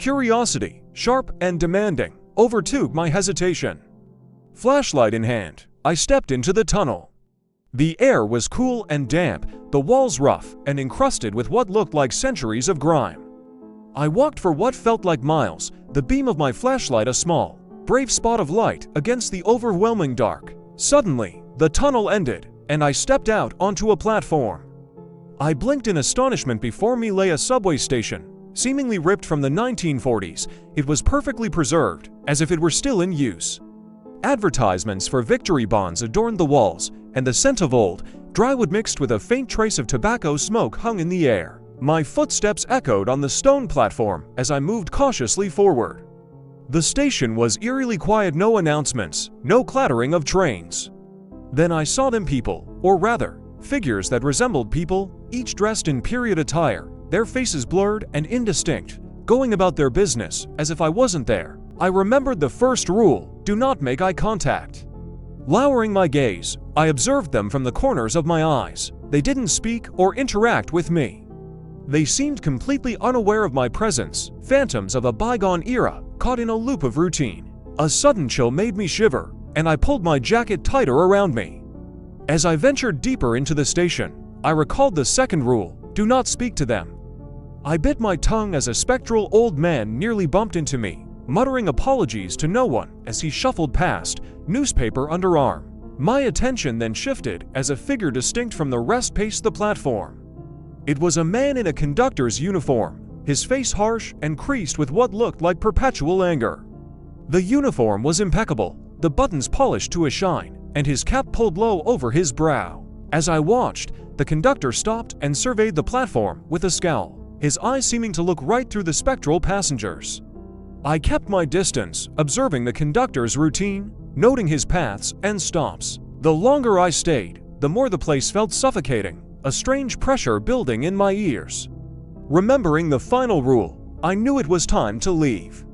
Curiosity, sharp and demanding, overtook my hesitation. Flashlight in hand, I stepped into the tunnel. The air was cool and damp, the walls rough and encrusted with what looked like centuries of grime. I walked for what felt like miles, the beam of my flashlight a small, brave spot of light against the overwhelming dark. Suddenly, the tunnel ended, and I stepped out onto a platform. I blinked in astonishment. Before me lay a subway station, seemingly ripped from the 1940s. It was perfectly preserved, as if it were still in use. Advertisements for victory bonds adorned the walls, and the scent of old, dry wood mixed with a faint trace of tobacco smoke hung in the air. My footsteps echoed on the stone platform as I moved cautiously forward. The station was eerily quiet, no announcements, no clattering of trains. Then I saw them, people, or rather, figures that resembled people, each dressed in period attire, their faces blurred and indistinct, going about their business as if I wasn't there. I remembered the first rule: do not make eye contact. Lowering my gaze, I observed them from the corners of my eyes. They didn't speak or interact with me. They seemed completely unaware of my presence, phantoms of a bygone era, caught in a loop of routine. A sudden chill made me shiver, and I pulled my jacket tighter around me. As I ventured deeper into the station, I recalled the second rule: do not speak to them. I bit my tongue as a spectral old man nearly bumped into me, muttering apologies to no one as he shuffled past, newspaper under arm. My attention then shifted as a figure distinct from the rest paced the platform. It was a man in a conductor's uniform, his face harsh and creased with what looked like perpetual anger. The uniform was impeccable, the buttons polished to a shine, and his cap pulled low over his brow. As I watched, the conductor stopped and surveyed the platform with a scowl, his eyes seeming to look right through the spectral passengers. I kept my distance, observing the conductor's routine, noting his paths and stops. The longer I stayed, the more the place felt suffocating, a strange pressure building in my ears. Remembering the final rule, I knew it was time to leave.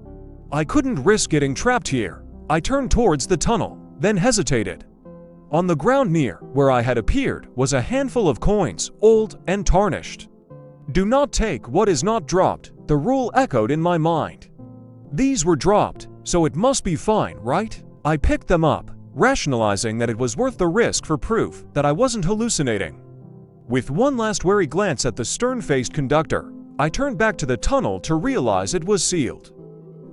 I couldn't risk getting trapped here. I turned towards the tunnel, then hesitated. On the ground near where I had appeared was a handful of coins, old and tarnished. Do not take what is not dropped, the rule echoed in my mind. These were dropped, so it must be fine, right? I picked them up, rationalizing that it was worth the risk for proof that I wasn't hallucinating. With one last wary glance at the stern-faced conductor, I turned back to the tunnel to realize it was sealed.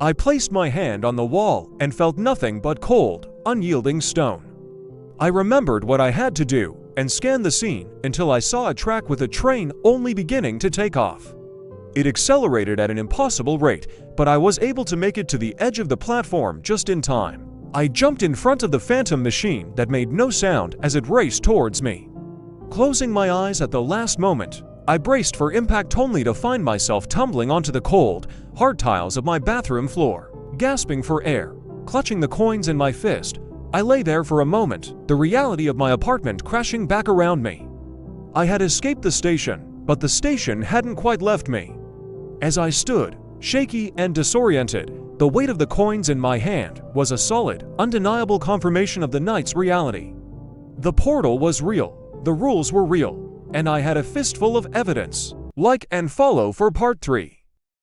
I placed my hand on the wall and felt nothing but cold, unyielding stone. I remembered what I had to do and scanned the scene until I saw a track with a train only beginning to take off. It accelerated at an impossible rate, but I was able to make it to the edge of the platform just in time. I jumped in front of the phantom machine that made no sound as it raced towards me. Closing my eyes at the last moment, I braced for impact only to find myself tumbling onto the cold, hard tiles of my bathroom floor. Gasping for air, clutching the coins in my fist, I lay there for a moment, the reality of my apartment crashing back around me. I had escaped the station, but the station hadn't quite left me. As I stood, shaky and disoriented, the weight of the coins in my hand was a solid, undeniable confirmation of the night's reality. The portal was real. The rules were real, and I had a fistful of evidence. Like and follow for part 3.